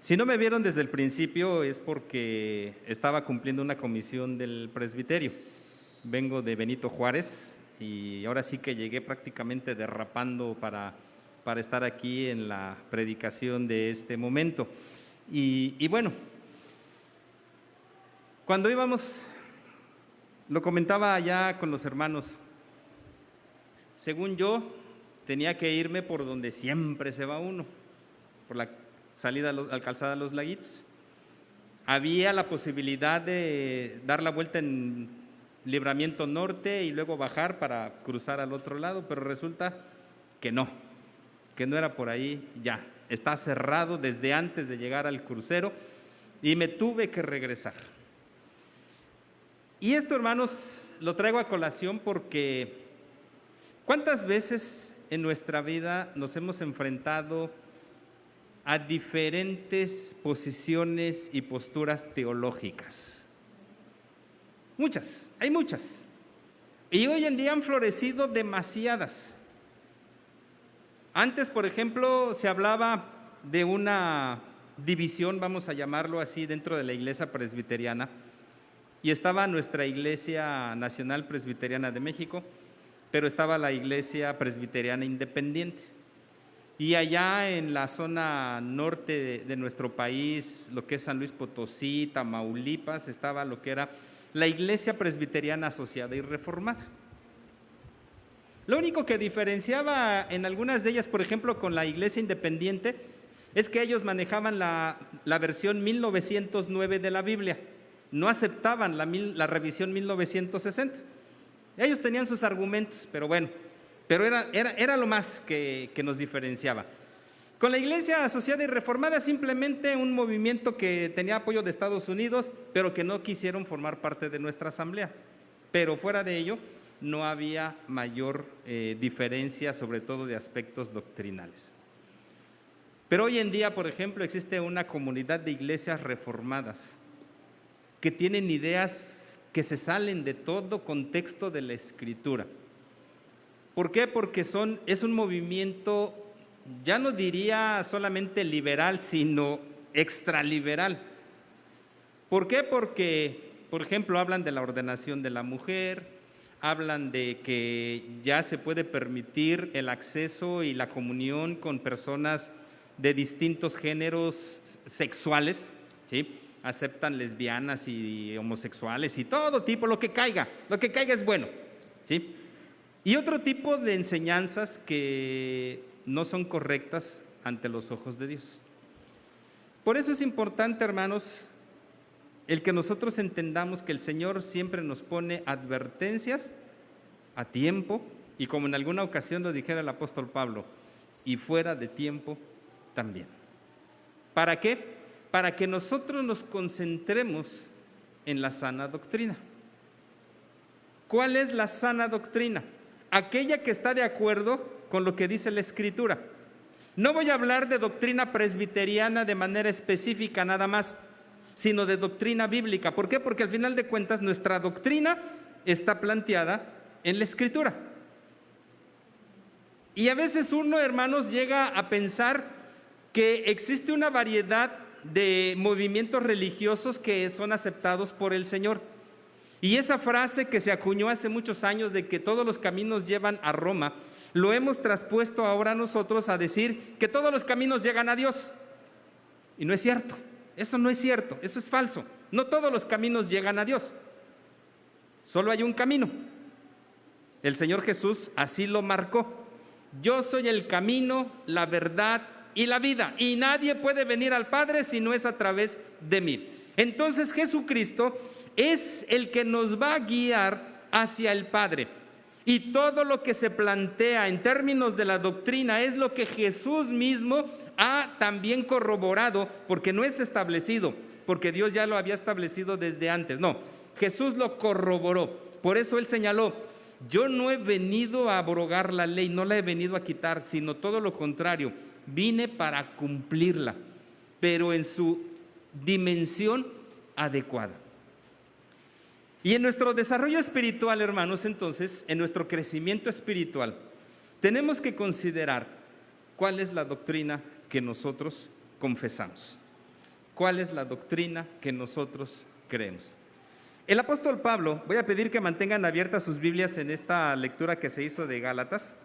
Si no me vieron desde el principio es porque estaba cumpliendo una comisión del presbiterio. Vengo de Benito Juárez y ahora sí que llegué prácticamente derrapando para estar aquí en la predicación de este momento. Y bueno, cuando íbamos, lo comentaba allá con los hermanos, según yo tenía que irme por donde siempre se va uno, por la salida al calzada de los Laguitos. Había la posibilidad de dar la vuelta en Libramiento Norte y luego bajar para cruzar al otro lado, pero resulta que no era por ahí ya. Está cerrado desde antes de llegar al crucero y me tuve que regresar. Y esto, hermanos, lo traigo a colación porque ¿cuántas veces en nuestra vida nos hemos enfrentado a diferentes posiciones y posturas teológicas? Muchas, hay muchas. Y hoy en día han florecido demasiadas. Antes, por ejemplo, se hablaba de una división, vamos a llamarlo así, dentro de la iglesia presbiteriana, y estaba nuestra Iglesia Nacional Presbiteriana de México, pero estaba la Iglesia Presbiteriana Independiente. Y allá en la zona norte de nuestro país, lo que es San Luis Potosí, Tamaulipas, estaba lo que era la Iglesia Presbiteriana Asociada y Reformada. Lo único que diferenciaba en algunas de ellas, por ejemplo, con la Iglesia Independiente, es que ellos manejaban la versión 1909 de la Biblia, no aceptaban la revisión 1960. Ellos tenían sus argumentos, pero bueno, era lo más que nos diferenciaba. Con la Iglesia Asociada y Reformada, simplemente un movimiento que tenía apoyo de Estados Unidos, pero que no quisieron formar parte de nuestra asamblea. Pero fuera de ello, no había mayor diferencia, sobre todo de aspectos doctrinales. Pero hoy en día, por ejemplo, existe una comunidad de iglesias reformadas que tienen ideas que se salen de todo contexto de la Escritura. ¿Por qué? Porque es un movimiento, ya no diría solamente liberal, sino extraliberal. ¿Por qué? Porque, por ejemplo, hablan de la ordenación de la mujer, hablan de que ya se puede permitir el acceso y la comunión con personas de distintos géneros sexuales, ¿sí? Aceptan lesbianas y homosexuales y todo tipo, lo que caiga es bueno, ¿sí? Y otro tipo de enseñanzas que no son correctas ante los ojos de Dios. Por eso es importante, hermanos, el que nosotros entendamos que el Señor siempre nos pone advertencias a tiempo, y como en alguna ocasión lo dijera el apóstol Pablo, y fuera de tiempo también. ¿Para qué? Para que nosotros nos concentremos en la sana doctrina. ¿Cuál es la sana doctrina? Aquella que está de acuerdo con lo que dice la Escritura. No voy a hablar de doctrina presbiteriana de manera específica nada más, sino de doctrina bíblica. ¿Por qué? Porque al final de cuentas nuestra doctrina está planteada en la Escritura. Y a veces uno, hermanos, llega a pensar que existe una variedad de movimientos religiosos que son aceptados por el Señor. Y esa frase que se acuñó hace muchos años de que todos los caminos llevan a Roma, lo hemos traspuesto ahora nosotros a decir que todos los caminos llegan a Dios. Y no es cierto, eso no es cierto, eso es falso. No todos los caminos llegan a Dios, solo hay un camino. El Señor Jesús así lo marcó: yo soy el camino, la verdad y la vida, y nadie puede venir al Padre si no es a través de mí. Entonces Jesucristo es el que nos va a guiar hacia el Padre, y todo lo que se plantea en términos de la doctrina es lo que Jesús mismo ha también corroborado, porque no es establecido, porque Dios ya lo había establecido desde antes. No, Jesús lo corroboró. Por eso Él señaló: yo no he venido a abrogar la ley, no la he venido a quitar, sino todo lo contrario, vine para cumplirla, pero en su dimensión adecuada. Y en nuestro desarrollo espiritual, hermanos, entonces, en nuestro crecimiento espiritual, tenemos que considerar cuál es la doctrina que nosotros confesamos. cuál es la doctrina que nosotros creemos. El apóstol Pablo, voy a pedir que mantengan abiertas sus Biblias en esta lectura que se hizo de Gálatas.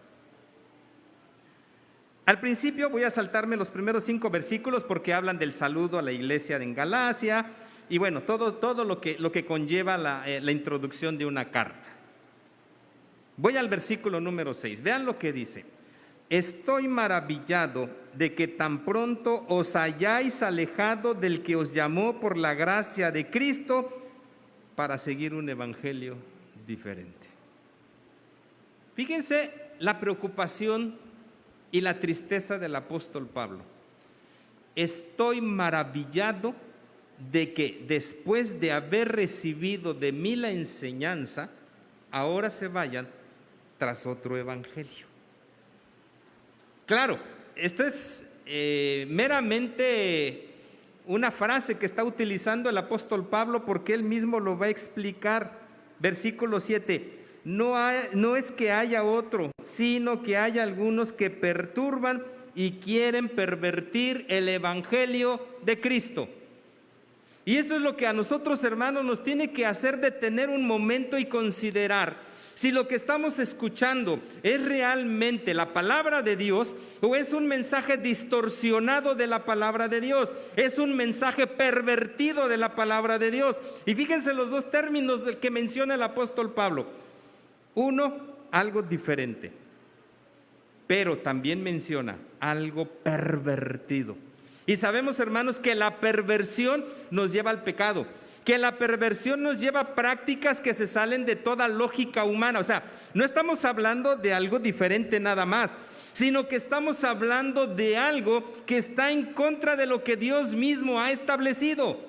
Al principio voy a saltarme los primeros 5 versículos porque hablan del saludo a la iglesia en Galacia y bueno, todo lo que conlleva la introducción de una carta. Voy al versículo número 6, vean lo que dice. Estoy maravillado de que tan pronto os hayáis alejado del que os llamó por la gracia de Cristo para seguir un evangelio diferente. Fíjense la preocupación y la tristeza del apóstol Pablo. Estoy maravillado de que después de haber recibido de mí la enseñanza, ahora se vayan tras otro evangelio. Claro, esto es meramente una frase que está utilizando el apóstol Pablo porque él mismo lo va a explicar. Versículo 7, no es que haya otro, sino que hay algunos que perturban y quieren pervertir el evangelio de Cristo. Y esto es lo que a nosotros, hermanos, nos tiene que hacer detener un momento y considerar si lo que estamos escuchando es realmente la palabra de Dios o es un mensaje distorsionado de la palabra de Dios, es un mensaje pervertido de la palabra de Dios. Y fíjense los dos términos del que menciona el apóstol Pablo. Uno, algo diferente, pero también menciona algo pervertido. Y sabemos, hermanos, que la perversión nos lleva al pecado, que la perversión nos lleva a prácticas que se salen de toda lógica humana. O sea, no estamos hablando de algo diferente nada más, sino que estamos hablando de algo que está en contra de lo que Dios mismo ha establecido.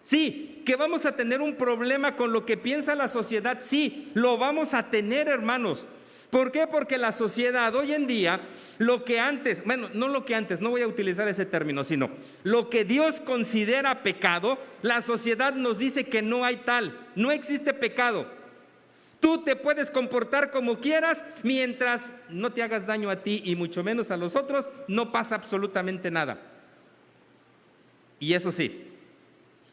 Sí, que vamos a tener un problema con lo que piensa la sociedad, sí, lo vamos a tener, hermanos. ¿Por qué? Porque la sociedad hoy en día, lo que antes, bueno, no lo que antes, no voy a utilizar ese término, sino lo que Dios considera pecado, la sociedad nos dice que no hay tal, no existe pecado. Tú te puedes comportar como quieras mientras no te hagas daño a ti y mucho menos a los otros, no pasa absolutamente nada. Y eso sí,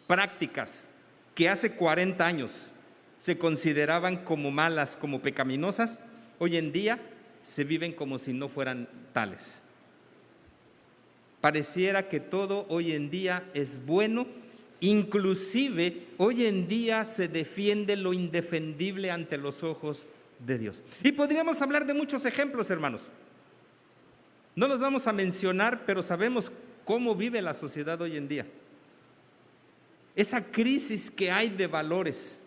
prácticas que hace 40 años se consideraban como malas, como pecaminosas, hoy en día se viven como si no fueran tales. Pareciera que todo hoy en día es bueno, inclusive hoy en día se defiende lo indefendible ante los ojos de Dios. Y podríamos hablar de muchos ejemplos, hermanos. No los vamos a mencionar, pero sabemos cómo vive la sociedad hoy en día. Esa crisis que hay de valores,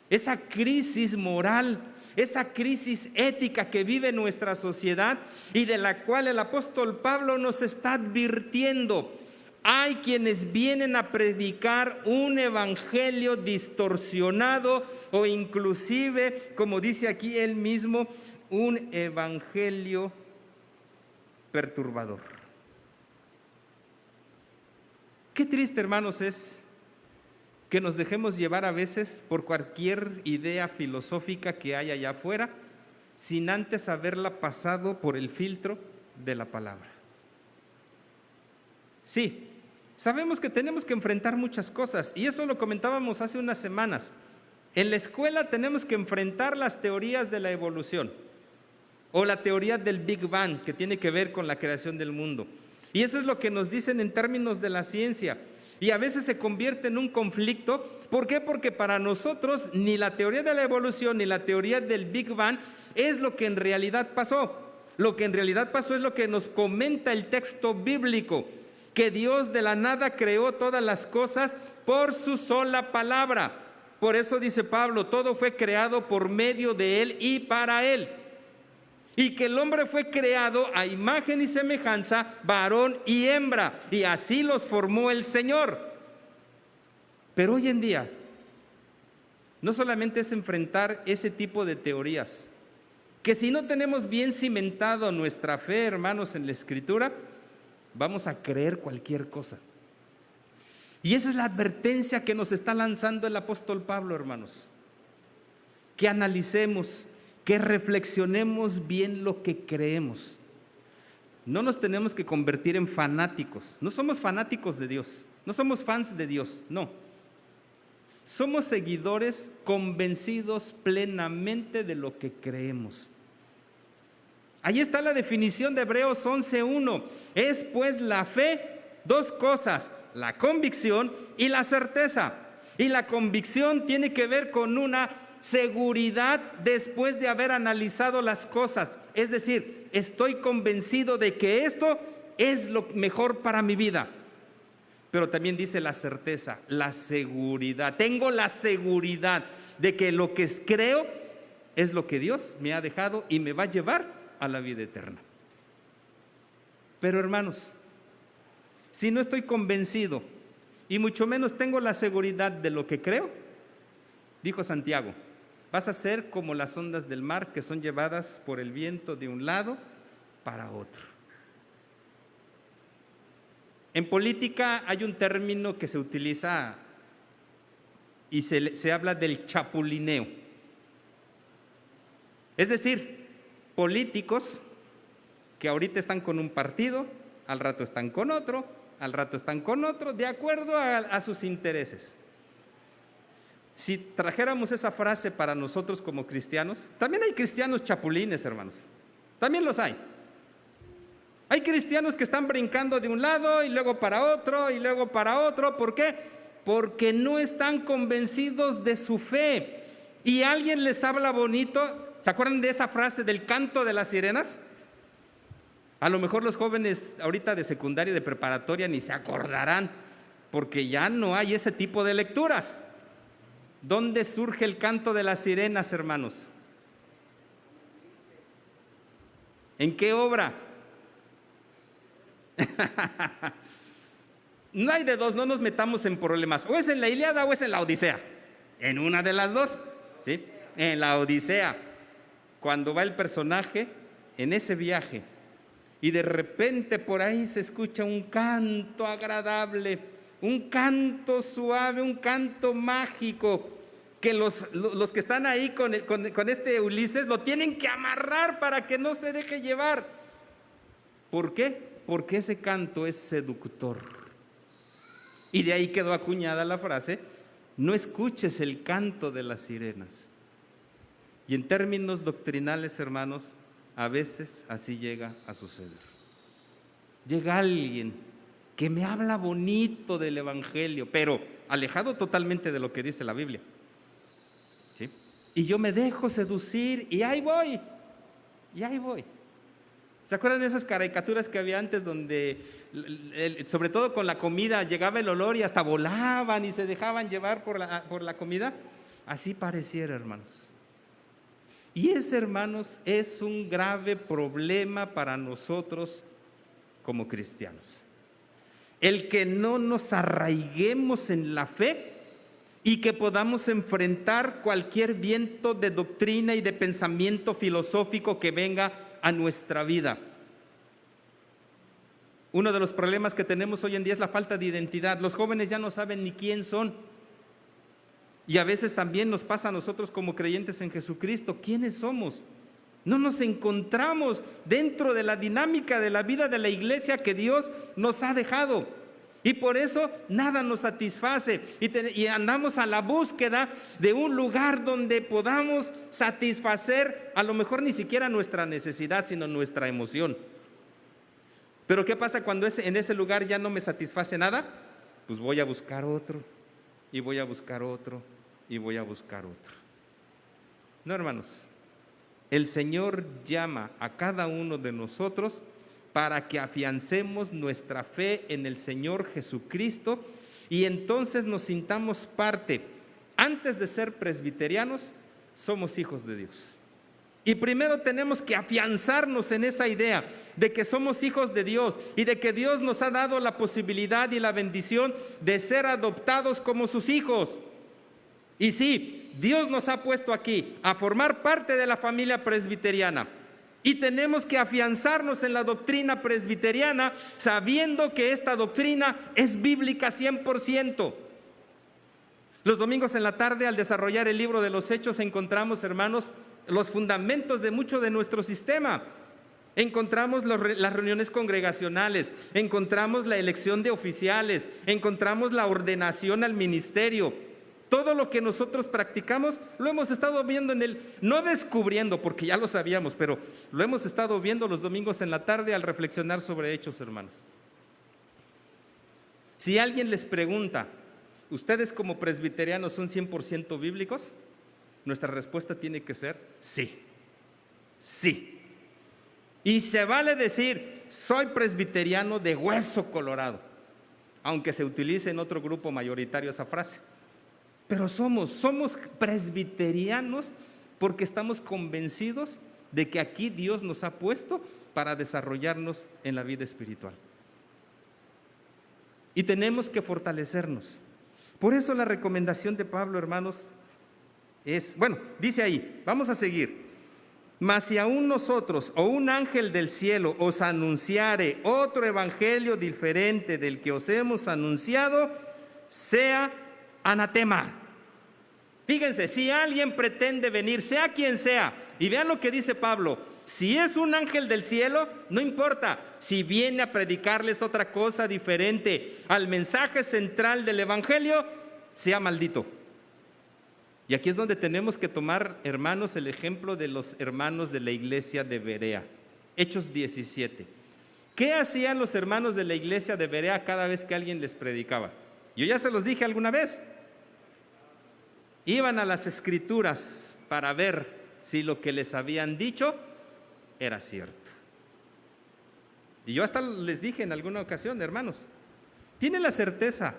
esa crisis moral, esa crisis ética que vive nuestra sociedad y de la cual el apóstol Pablo nos está advirtiendo. Hay quienes vienen a predicar un evangelio distorsionado o inclusive, como dice aquí él mismo, un evangelio perturbador. Qué triste, hermanos, es que nos dejemos llevar a veces por cualquier idea filosófica que hay allá afuera, sin antes haberla pasado por el filtro de la palabra. Sí, sabemos que tenemos que enfrentar muchas cosas, y eso lo comentábamos hace unas semanas. En la escuela tenemos que enfrentar las teorías de la evolución, o la teoría del Big Bang, que tiene que ver con la creación del mundo. Y eso es lo que nos dicen en términos de la ciencia. Y a veces se convierte en un conflicto. ¿Por qué? Porque para nosotros ni la teoría de la evolución ni la teoría del Big Bang es lo que en realidad pasó. Lo que en realidad pasó es lo que nos comenta el texto bíblico, que Dios de la nada creó todas las cosas por su sola palabra. Por eso dice Pablo, todo fue creado por medio de Él y para Él. Y que el hombre fue creado a imagen y semejanza, varón y hembra, y así los formó el Señor. Pero hoy en día, no solamente es enfrentar ese tipo de teorías, que si no tenemos bien cimentado nuestra fe, hermanos, en la Escritura, vamos a creer cualquier cosa. Y esa es la advertencia que nos está lanzando el apóstol Pablo, hermanos. Que analicemos, que reflexionemos bien lo que creemos. no nos tenemos que convertir en fanáticos. No somos fanáticos de Dios, no somos fans de Dios, no. Somos seguidores convencidos plenamente de lo que creemos. Ahí está la definición de Hebreos 11:1. Es pues la fe, dos cosas, la convicción y la certeza. Y la convicción tiene que ver con una seguridad después de haber analizado las cosas. Es decir, estoy convencido de que esto es lo mejor para mi vida. Pero también dice la certeza, la seguridad. Tengo la seguridad de que lo que creo es lo que Dios me ha dejado y me va a llevar a la vida eterna. Pero hermanos, si no estoy convencido y mucho menos tengo la seguridad de lo que creo, dijo Santiago, vas a ser como las ondas del mar que son llevadas por el viento de un lado para otro. En política hay un término que se utiliza y se habla del chapulineo. Es decir, políticos que ahorita están con un partido, al rato están con otro, al rato están con otro, de acuerdo a sus intereses. Si trajéramos esa frase para nosotros como cristianos, también hay cristianos chapulines, hermanos, también los hay. Hay cristianos que están brincando de un lado y luego para otro y luego para otro. ¿Por qué? Porque no están convencidos de su fe. Y alguien les habla bonito. ¿Se acuerdan de esa frase del canto de las sirenas? A lo mejor los jóvenes ahorita de secundaria y de preparatoria ni se acordarán, porque ya no hay ese tipo de lecturas. ¿Dónde surge el canto de las sirenas, hermanos? ¿En qué obra? No hay de dos, no nos metamos en problemas. O es en la Ilíada o es en la Odisea. En una de las dos, ¿sí? En la Odisea, cuando va el personaje en ese viaje y de repente por ahí se escucha un canto agradable, un canto suave, un canto mágico, que los que están ahí con este Ulises lo tienen que amarrar para que no se deje llevar. ¿Por qué? Porque ese canto es seductor. Y de ahí quedó acuñada la frase, no escuches el canto de las sirenas. Y en términos doctrinales, hermanos, a veces así llega a suceder. Llega alguien que me habla bonito del Evangelio, pero alejado totalmente de lo que dice la Biblia, ¿sí? Y yo me dejo seducir y ahí voy. ¿Se acuerdan de esas caricaturas que había antes donde, sobre todo con la comida, llegaba el olor y hasta volaban y se dejaban llevar por la comida? Así pareciera, hermanos. Y ese, hermanos, es un grave problema para nosotros como cristianos. El que no nos arraiguemos en la fe y que podamos enfrentar cualquier viento de doctrina y de pensamiento filosófico que venga a nuestra vida. Uno de los problemas que tenemos hoy en día es la falta de identidad. Los jóvenes ya no saben ni quién son. Y a veces también nos pasa a nosotros como creyentes en Jesucristo. ¿Quiénes somos? No nos encontramos dentro de la dinámica de la vida de la iglesia que Dios nos ha dejado. Y por eso nada nos satisface y andamos a la búsqueda de un lugar donde podamos satisfacer a lo mejor ni siquiera nuestra necesidad, sino nuestra emoción. Pero ¿qué pasa cuando en ese lugar ya no me satisface nada? Pues voy a buscar otro y voy a buscar otro y voy a buscar otro. No, hermanos, el Señor llama a cada uno de nosotros para que afiancemos nuestra fe en el Señor Jesucristo y entonces nos sintamos parte. Antes de ser presbiterianos, somos hijos de Dios. Y primero tenemos que afianzarnos en esa idea de que somos hijos de Dios y de que Dios nos ha dado la posibilidad y la bendición de ser adoptados como sus hijos. Y sí, Dios nos ha puesto aquí a formar parte de la familia presbiteriana. Y tenemos que afianzarnos en la doctrina presbiteriana sabiendo que esta doctrina es bíblica 100%. Los domingos en la tarde, al desarrollar el libro de los Hechos, encontramos, hermanos, los fundamentos de mucho de nuestro sistema. Encontramos las reuniones congregacionales, encontramos la elección de oficiales, encontramos la ordenación al ministerio. Todo lo que nosotros practicamos lo hemos estado viendo no descubriendo, porque ya lo sabíamos, pero lo hemos estado viendo los domingos en la tarde al reflexionar sobre Hechos, hermanos. Si alguien les pregunta, ¿ustedes como presbiterianos son 100% bíblicos? Nuestra respuesta tiene que ser sí, sí. Y se vale decir, soy presbiteriano de hueso colorado, aunque se utilice en otro grupo mayoritario esa frase. Pero somos presbiterianos porque estamos convencidos de que aquí Dios nos ha puesto para desarrollarnos en la vida espiritual. Y tenemos que fortalecernos. Por eso la recomendación de Pablo, hermanos, dice ahí, vamos a seguir. Mas si aún nosotros o un ángel del cielo os anunciare otro evangelio diferente del que os hemos anunciado, sea anatema. Fíjense, si alguien pretende venir, sea quien sea, y vean lo que dice Pablo, si es un ángel del cielo, no importa, si viene a predicarles otra cosa diferente al mensaje central del evangelio, sea maldito. Y aquí es donde tenemos que tomar, hermanos, el ejemplo de los hermanos de la iglesia de Berea. Hechos 17. ¿Qué hacían los hermanos de la iglesia de Berea cada vez que alguien les predicaba? Yo ya se los dije alguna vez. Iban a las escrituras para ver si lo que les habían dicho era cierto. Y yo hasta les dije en alguna ocasión, hermanos, ¿tienen la certeza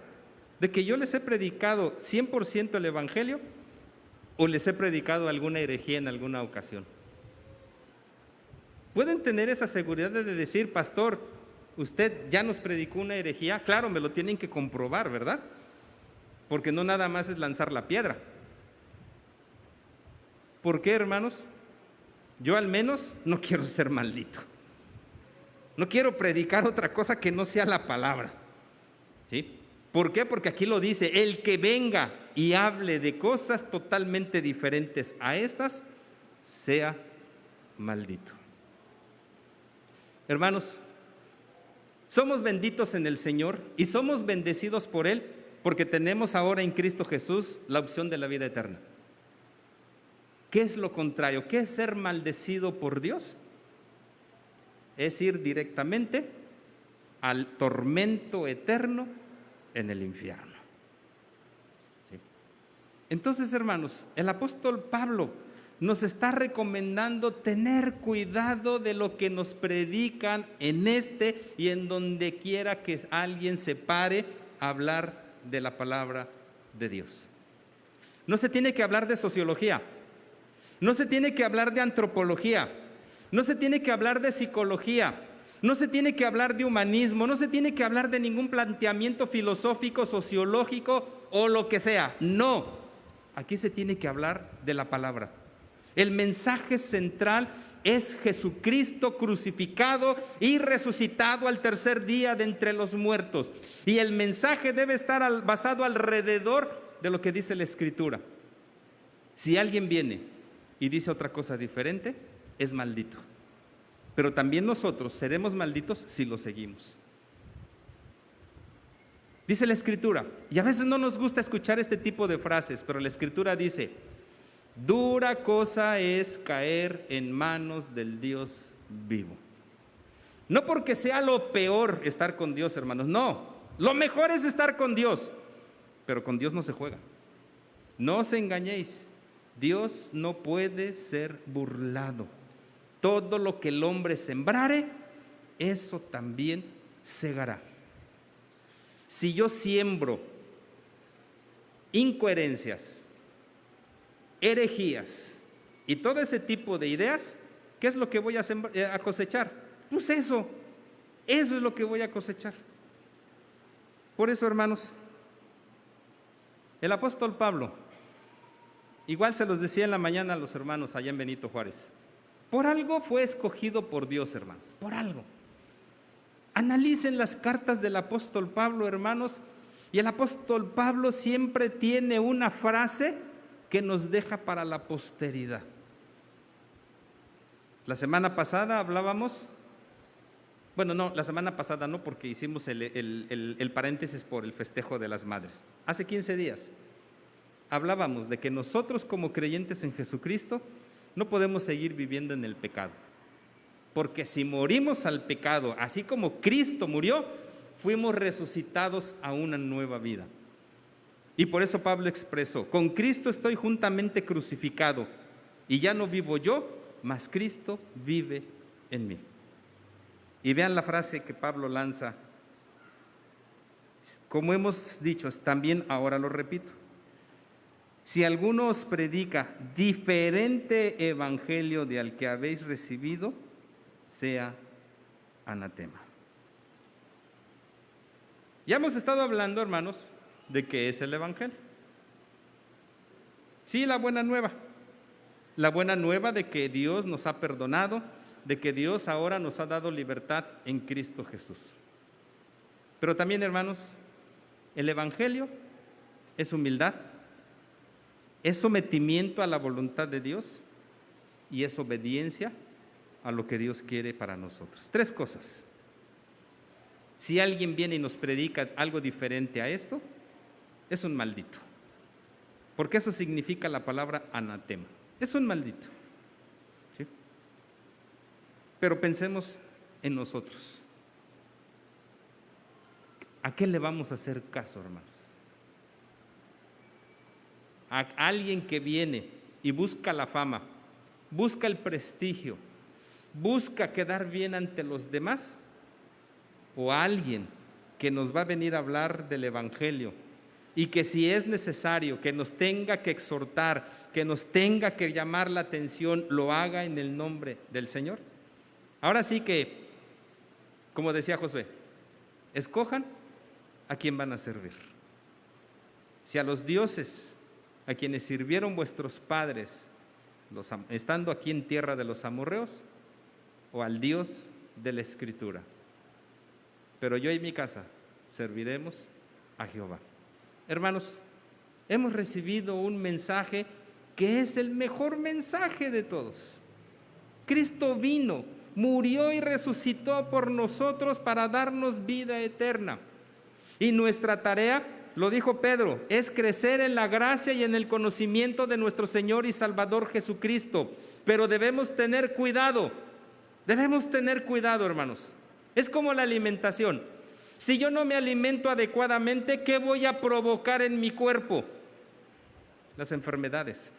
de que yo les he predicado 100% el evangelio? ¿O les he predicado alguna herejía en alguna ocasión? ¿Pueden tener esa seguridad de decir, pastor, usted ya nos predicó una herejía? Claro, me lo tienen que comprobar, ¿verdad? Porque no nada más es lanzar la piedra. ¿Por qué, hermanos? Yo al menos no quiero ser maldito. No quiero predicar otra cosa que no sea la palabra. ¿Sí? ¿Por qué? Porque aquí lo dice, el que venga y hable de cosas totalmente diferentes a estas, sea maldito. Hermanos, somos benditos en el Señor y somos bendecidos por Él porque tenemos ahora en Cristo Jesús la opción de la vida eterna. ¿Qué es lo contrario? ¿Qué es ser maldecido por Dios? Es ir directamente al tormento eterno en el infierno. ¿Sí? Entonces, hermanos, el apóstol Pablo nos está recomendando tener cuidado de lo que nos predican en y en donde quiera que alguien se pare a hablar de la palabra de Dios. No se tiene que hablar de sociología, no se tiene que hablar de antropología, no se tiene que hablar de psicología, no se tiene que hablar de humanismo, no se tiene que hablar de ningún planteamiento filosófico, sociológico o lo que sea. No, aquí se tiene que hablar de la palabra. El mensaje central es Jesucristo crucificado y resucitado al tercer día de entre los muertos. Y el mensaje debe estar basado alrededor de lo que dice la Escritura. Si alguien viene y dice otra cosa diferente, es maldito. Pero también nosotros seremos malditos si lo seguimos. Dice la Escritura, y a veces no nos gusta escuchar este tipo de frases, pero la Escritura dice, dura cosa es caer en manos del Dios vivo. No porque sea lo peor estar con Dios, hermanos, no. Lo mejor es estar con Dios, pero con Dios no se juega. No os engañéis, Dios no puede ser burlado. Todo lo que el hombre sembrare, eso también segará. Si yo siembro incoherencias, herejías y todo ese tipo de ideas, ¿qué es lo que voy a cosechar? Pues eso es lo que voy a cosechar. Por eso, hermanos, el apóstol Pablo, igual se los decía en la mañana a los hermanos allá en Benito Juárez, por algo fue escogido por Dios, hermanos, por algo. Analicen las cartas del apóstol Pablo, hermanos, y el apóstol Pablo siempre tiene una frase que nos deja para la posteridad. La semana pasada hablábamos, bueno, no, la semana pasada no, porque hicimos el paréntesis por el festejo de las madres. Hace 15 días hablábamos de que nosotros como creyentes en Jesucristo no podemos seguir viviendo en el pecado. Porque si morimos al pecado, así como Cristo murió, fuimos resucitados a una nueva vida. Y por eso Pablo expresó: con Cristo estoy juntamente crucificado, y ya no vivo yo, mas Cristo vive en mí. Y vean la frase que Pablo lanza. Como hemos dicho, también ahora lo repito: si alguno os predica diferente evangelio de al que habéis recibido, sea anatema. Ya hemos estado hablando, hermanos, de qué es el evangelio. Sí, la buena nueva. La buena nueva de que Dios nos ha perdonado, de que Dios ahora nos ha dado libertad en Cristo Jesús. Pero también, hermanos, el evangelio es humildad, es sometimiento a la voluntad de Dios y es obediencia a lo que Dios quiere para nosotros. 3 cosas. Si alguien viene y nos predica algo diferente a esto, es un maldito. Porque eso significa la palabra anatema. Es un maldito. ¿Sí? Pero pensemos en nosotros. ¿A qué le vamos a hacer caso, hermanos? A alguien que viene y busca la fama, busca el prestigio, busca quedar bien ante los demás, o a alguien que nos va a venir a hablar del evangelio y que si es necesario que nos tenga que exhortar, que nos tenga que llamar la atención, lo haga en el nombre del Señor. Ahora sí que, como decía Josué, escojan a quién van a servir. Si a los dioses a quienes sirvieron vuestros padres estando aquí en tierra de los amorreos, o al Dios de la Escritura. Pero yo y mi casa serviremos a Jehová. Hermanos, hemos recibido un mensaje que es el mejor mensaje de todos. Cristo vino, murió y resucitó por nosotros para darnos vida eterna. Y nuestra tarea, lo dijo Pedro, es crecer en la gracia y en el conocimiento de nuestro Señor y Salvador Jesucristo. Pero debemos tener cuidado, hermanos. Es como la alimentación. Si yo no me alimento adecuadamente, ¿qué voy a provocar en mi cuerpo? Las enfermedades.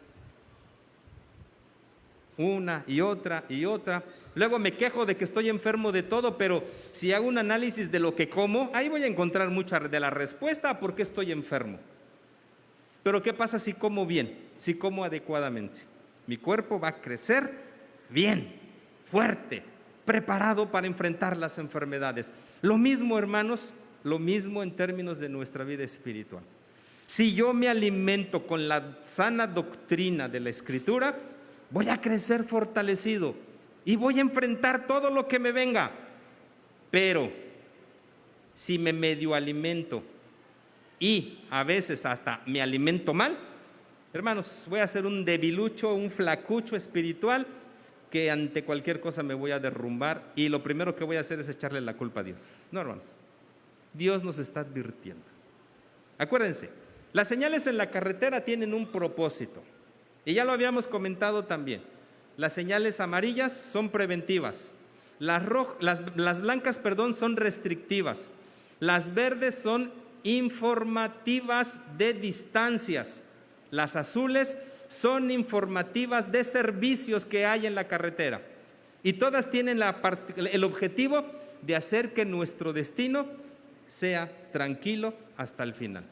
Una y otra y otra. Luego me quejo de que estoy enfermo de todo, pero si hago un análisis de lo que como, ahí voy a encontrar mucha de la respuesta a por qué estoy enfermo. Pero ¿qué pasa si como bien? Si como adecuadamente. Mi cuerpo va a crecer bien, fuerte, preparado para enfrentar las enfermedades. Lo mismo, hermanos, lo mismo en términos de nuestra vida espiritual. Si yo me alimento con la sana doctrina de la Escritura, voy a crecer fortalecido y voy a enfrentar todo lo que me venga. Pero si me medio alimento y a veces hasta me alimento mal, hermanos, voy a ser un debilucho, un flacucho espiritual que ante cualquier cosa me voy a derrumbar y lo primero que voy a hacer es echarle la culpa a Dios. No, hermanos, Dios nos está advirtiendo. Acuérdense, las señales en la carretera tienen un propósito y ya lo habíamos comentado también. Las señales amarillas son preventivas, las blancas, son restrictivas, las verdes son informativas de distancias, las azules son informativas de servicios que hay en la carretera y todas tienen el objetivo de hacer que nuestro destino sea tranquilo hasta el final.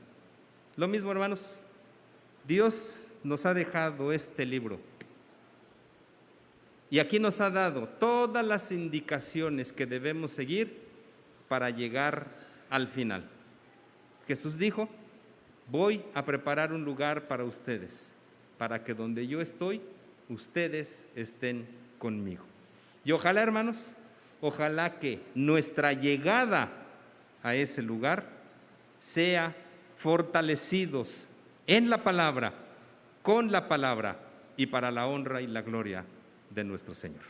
Lo mismo, hermanos, Dios nos ha dejado este libro y aquí nos ha dado todas las indicaciones que debemos seguir para llegar al final. Jesús dijo: voy a preparar un lugar para ustedes, para que donde yo estoy, ustedes estén conmigo. Y ojalá, hermanos, ojalá que nuestra llegada a ese lugar sea fortalecidos en la palabra, con la palabra y para la honra y la gloria de nuestro Señor.